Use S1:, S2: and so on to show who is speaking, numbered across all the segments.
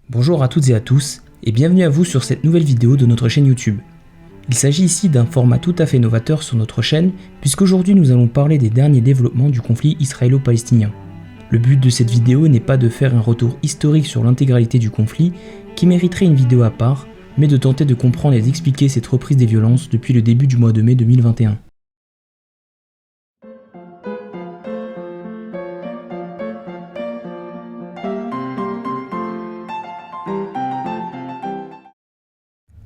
S1: Bonjour à toutes et à tous, et bienvenue à vous sur cette nouvelle vidéo de notre chaîne YouTube. Il s'agit ici d'un format tout à fait novateur sur notre chaîne, puisqu'aujourd'hui nous allons parler des derniers développements du conflit israélo-palestinien. Le but de cette vidéo n'est pas de faire un retour historique sur l'intégralité du conflit, qui mériterait une vidéo à part, mais de tenter de comprendre et d'expliquer cette reprise des violences depuis le début du mois de mai 2021.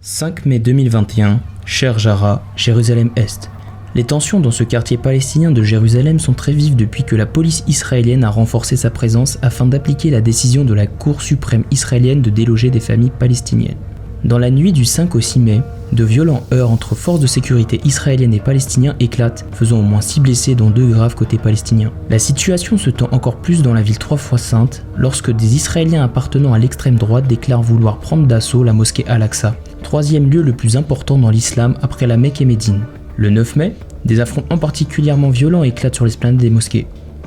S1: « 5 mai 2021, Sheikh Jarrah, Jérusalem-Est. Les tensions dans ce quartier palestinien de Jérusalem sont très vives depuis que la police israélienne a renforcé sa présence afin d'appliquer la décision de la Cour suprême israélienne de déloger des familles palestiniennes. Dans la nuit du 5 au 6 mai, de violents heurts entre forces de sécurité israéliennes et palestiniens éclatent, faisant au moins 6 blessés dont 2 graves côté palestinien. La situation se tend encore plus dans la ville 3 fois sainte, lorsque des Israéliens appartenant à l'extrême droite déclarent vouloir prendre d'assaut la mosquée Al-Aqsa, troisième lieu le plus important dans l'islam après la Mecque et Médine. Le 9 mai, des affrontements particulièrement violents éclatent sur l'esplanade des mosquées.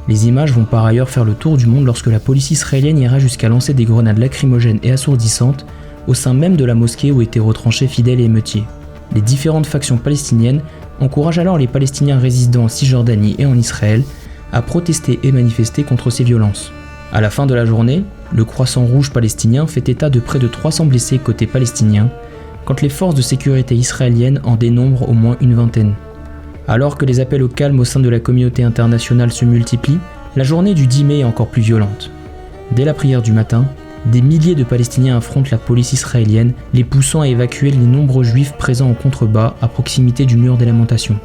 S1: Les images vont par ailleurs faire le tour du monde lorsque la police israélienne ira jusqu'à lancer des grenades lacrymogènes et assourdissantes au sein même de la mosquée où étaient retranchés fidèles et émeutiers. Les différentes factions palestiniennes encouragent alors les Palestiniens résidant en Cisjordanie et en Israël à protester et manifester contre ces violences. À la fin de la journée, le Croissant Rouge palestinien fait état de près de 300 blessés côté palestinien, quand les forces de sécurité israéliennes en dénombrent au moins une vingtaine. Alors que les appels au calme au sein de la communauté internationale se multiplient, la journée du 10 mai est encore plus violente. Dès la prière du matin, des milliers de Palestiniens affrontent la police israélienne, les poussant à évacuer les nombreux juifs présents en contrebas à proximité du mur des lamentations.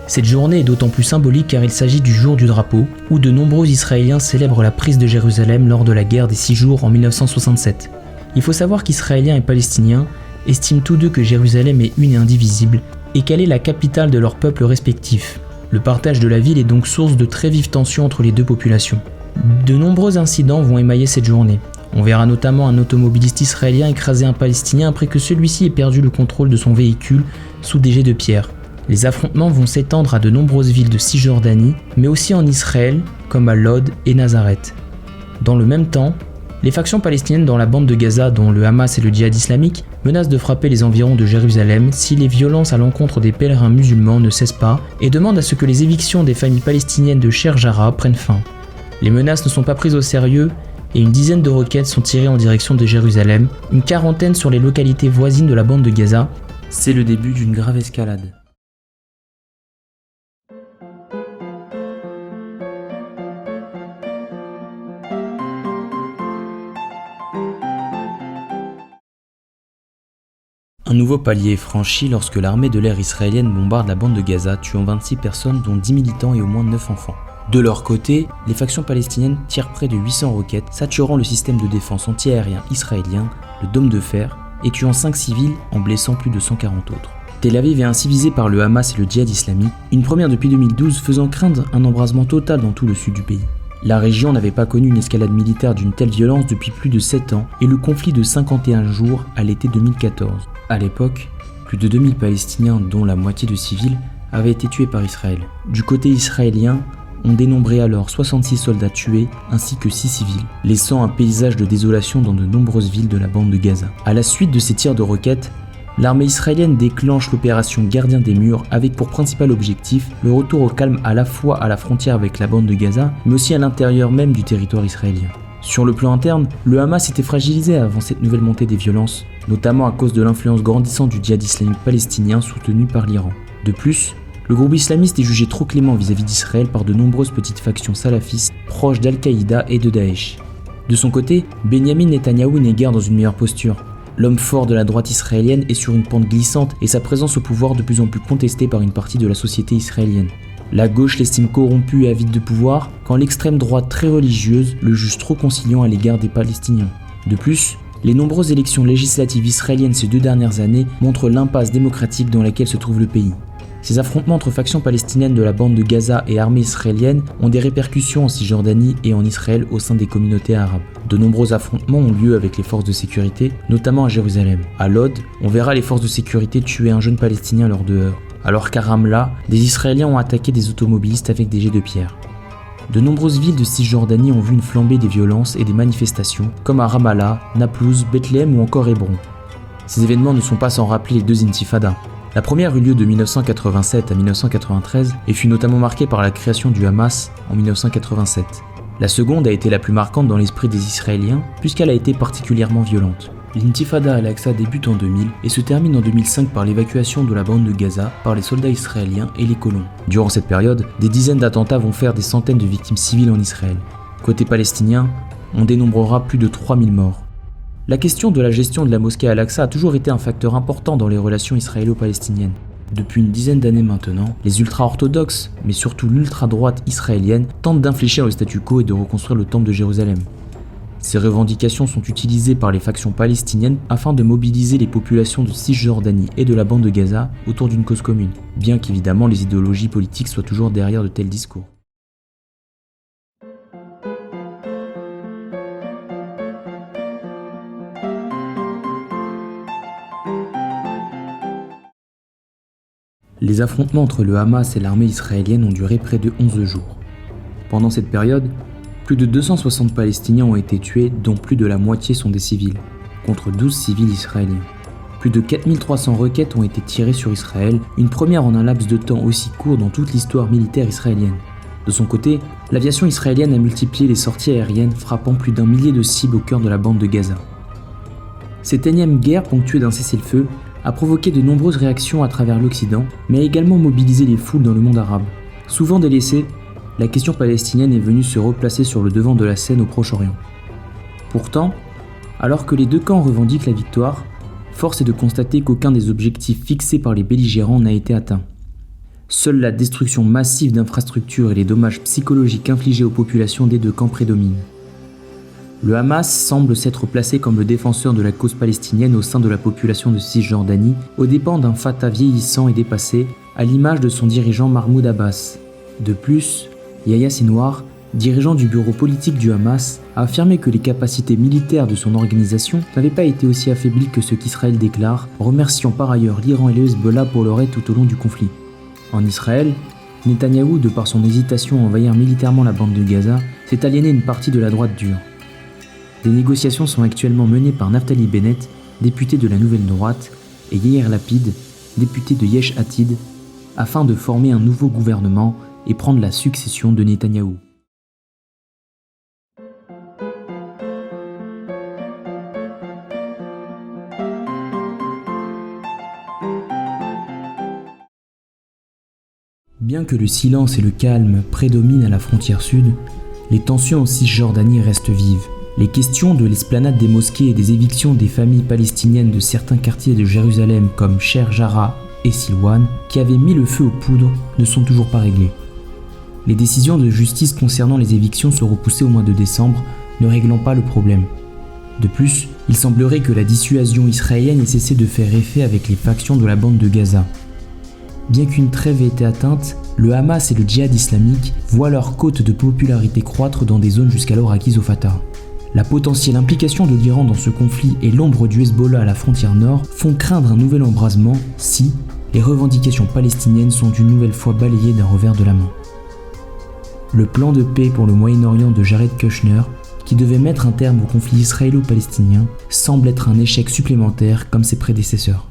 S1: Cette journée est d'autant plus symbolique car il s'agit du jour du drapeau, où de nombreux Israéliens célèbrent la prise de Jérusalem lors de la guerre des 6 jours en 1967. Il faut savoir qu'Israéliens et Palestiniens estiment tous deux que Jérusalem est une et indivisible, et qu'elle est la capitale de leurs peuples respectifs. Le partage de la ville est donc source de très vives tensions entre les deux populations. De nombreux incidents vont émailler cette journée. On verra notamment un automobiliste israélien écraser un Palestinien après que celui-ci ait perdu le contrôle de son véhicule sous des jets de pierre. Les affrontements vont s'étendre à de nombreuses villes de Cisjordanie, mais aussi en Israël, comme à Lod et Nazareth. Dans le même temps, les factions palestiniennes dans la bande de Gaza, dont le Hamas et le djihad islamique, menacent de frapper les environs de Jérusalem si les violences à l'encontre des pèlerins musulmans ne cessent pas et demandent à ce que les évictions des familles palestiniennes de Sheikh Jarrah prennent fin. Les menaces ne sont pas prises au sérieux et une dizaine de roquettes sont tirées en direction de Jérusalem, une quarantaine sur les localités voisines de la bande de Gaza. C'est le début d'une grave escalade. Un nouveau palier est franchi lorsque l'armée de l'air israélienne bombarde la bande de Gaza, tuant 26 personnes dont 10 militants et au moins 9 enfants. De leur côté, les factions palestiniennes tirent près de 800 roquettes, saturant le système de défense anti-aérien israélien, le Dôme de Fer, et tuant 5 civils en blessant plus de 140 autres. Tel Aviv est ainsi visé par le Hamas et le djihad islamique, une première depuis 2012 faisant craindre un embrasement total dans tout le sud du pays. La région n'avait pas connu une escalade militaire d'une telle violence depuis plus de 7 ans et le conflit de 51 jours à l'été 2014. À l'époque, plus de 2000 Palestiniens, dont la moitié de civils, avaient été tués par Israël. Du côté israélien, on dénombrait alors 66 soldats tués ainsi que 6 civils, laissant un paysage de désolation dans de nombreuses villes de la bande de Gaza. À la suite de ces tirs de roquettes, l'armée israélienne déclenche l'opération Gardien des Murs avec pour principal objectif le retour au calme à la fois à la frontière avec la bande de Gaza, mais aussi à l'intérieur même du territoire israélien. Sur le plan interne, le Hamas était fragilisé avant cette nouvelle montée des violences, notamment à cause de l'influence grandissante du djihad islamique palestinien soutenu par l'Iran. De plus, le groupe islamiste est jugé trop clément vis-à-vis d'Israël par de nombreuses petites factions salafistes proches d'Al-Qaïda et de Daesh. De son côté, Benyamin Netanyahou n'est guère dans une meilleure posture. L'homme fort de la droite israélienne est sur une pente glissante et sa présence au pouvoir de plus en plus contestée par une partie de la société israélienne. La gauche l'estime corrompu et avide de pouvoir, quand l'extrême droite très religieuse le juge trop conciliant à l'égard des Palestiniens. De plus, les nombreuses élections législatives israéliennes ces 2 dernières années montrent l'impasse démocratique dans laquelle se trouve le pays. Ces affrontements entre factions palestiniennes de la bande de Gaza et armée israélienne ont des répercussions en Cisjordanie et en Israël au sein des communautés arabes. De nombreux affrontements ont lieu avec les forces de sécurité, notamment à Jérusalem. À Lod, on verra les forces de sécurité tuer un jeune Palestinien lors de heurts, alors qu'à Ramla, des Israéliens ont attaqué des automobilistes avec des jets de pierre. de nombreuses villes de Cisjordanie ont vu une flambée des violences et des manifestations, comme à Ramallah, Naplouse, Bethléem ou encore Hébron. Ces événements ne sont pas sans rappeler les deux intifadas. La première eut lieu de 1987 à 1993 et fut notamment marquée par la création du Hamas en 1987. La seconde a été la plus marquante dans l'esprit des Israéliens puisqu'elle a été particulièrement violente. L'intifada Al-Aqsa débute en 2000 et se termine en 2005 par l'évacuation de la bande de Gaza par les soldats israéliens et les colons. Durant cette période, des dizaines d'attentats vont faire des centaines de victimes civiles en Israël. Côté palestinien, on dénombrera plus de 3000 morts. La question de la gestion de la mosquée Al-Aqsa a toujours été un facteur important dans les relations israélo-palestiniennes. Depuis une dizaine d'années maintenant, les ultra-orthodoxes, mais surtout l'ultra-droite israélienne, tentent d'infléchir le statu quo et de reconstruire le temple de Jérusalem. Ces revendications sont utilisées par les factions palestiniennes afin de mobiliser les populations de Cisjordanie et de la bande de Gaza autour d'une cause commune, bien qu'évidemment les idéologies politiques soient toujours derrière de tels discours. Les affrontements entre le Hamas et l'armée israélienne ont duré près de 11 jours. Pendant cette période, plus de 260 Palestiniens ont été tués, dont plus de la moitié sont des civils, contre 12 civils israéliens. Plus de 4300 roquettes ont été tirées sur Israël, une première en un laps de temps aussi court dans toute l'histoire militaire israélienne. De son côté, l'aviation israélienne a multiplié les sorties aériennes, frappant plus d'1 millier de cibles au cœur de la bande de Gaza. Cette énième guerre, ponctuée d'un cessez-le-feu, a provoqué de nombreuses réactions à travers l'Occident, mais a également mobilisé les foules dans le monde arabe. Souvent délaissée, la question palestinienne est venue se replacer sur le devant de la scène au Proche-Orient. Pourtant, alors que les deux camps revendiquent la victoire, force est de constater qu'aucun des objectifs fixés par les belligérants n'a été atteint. Seule la destruction massive d'infrastructures et les dommages psychologiques infligés aux populations des deux camps prédominent. Le Hamas semble s'être placé comme le défenseur de la cause palestinienne au sein de la population de Cisjordanie, aux dépens d'un Fatah vieillissant et dépassé, à l'image de son dirigeant Mahmoud Abbas. De plus, Yahya Sinwar, dirigeant du bureau politique du Hamas, a affirmé que les capacités militaires de son organisation n'avaient pas été aussi affaiblies que ce qu'Israël déclare, remerciant par ailleurs l'Iran et le Hezbollah pour leur aide tout au long du conflit. En Israël, Netanyahou, de par son hésitation à envahir militairement la bande de Gaza, s'est aliéné une partie de la droite dure. Des négociations sont actuellement menées par Naftali Bennett, député de la Nouvelle Droite, et Yair Lapid, député de Yesh Atid, afin de former un nouveau gouvernement et prendre la succession de Netanyahou. Bien que le silence et le calme prédominent à la frontière sud, les tensions en Cisjordanie restent vives. Les questions de l'esplanade des mosquées et des évictions des familles palestiniennes de certains quartiers de Jérusalem comme Sheikh Jarrah et Silwan, qui avaient mis le feu aux poudres, ne sont toujours pas réglées. Les décisions de justice concernant les évictions sont repoussées au mois de décembre, ne réglant pas le problème. De plus, il semblerait que la dissuasion israélienne ait cessé de faire effet avec les factions de la bande de Gaza. Bien qu'une trêve ait été atteinte, le Hamas et le djihad islamique voient leur cote de popularité croître dans des zones jusqu'alors acquises au Fatah. La potentielle implication de l'Iran dans ce conflit et l'ombre du Hezbollah à la frontière nord font craindre un nouvel embrasement si les revendications palestiniennes sont une nouvelle fois balayées d'un revers de la main. Le plan de paix pour le Moyen-Orient de Jared Kushner, qui devait mettre un terme au conflit israélo-palestinien, semble être un échec supplémentaire comme ses prédécesseurs.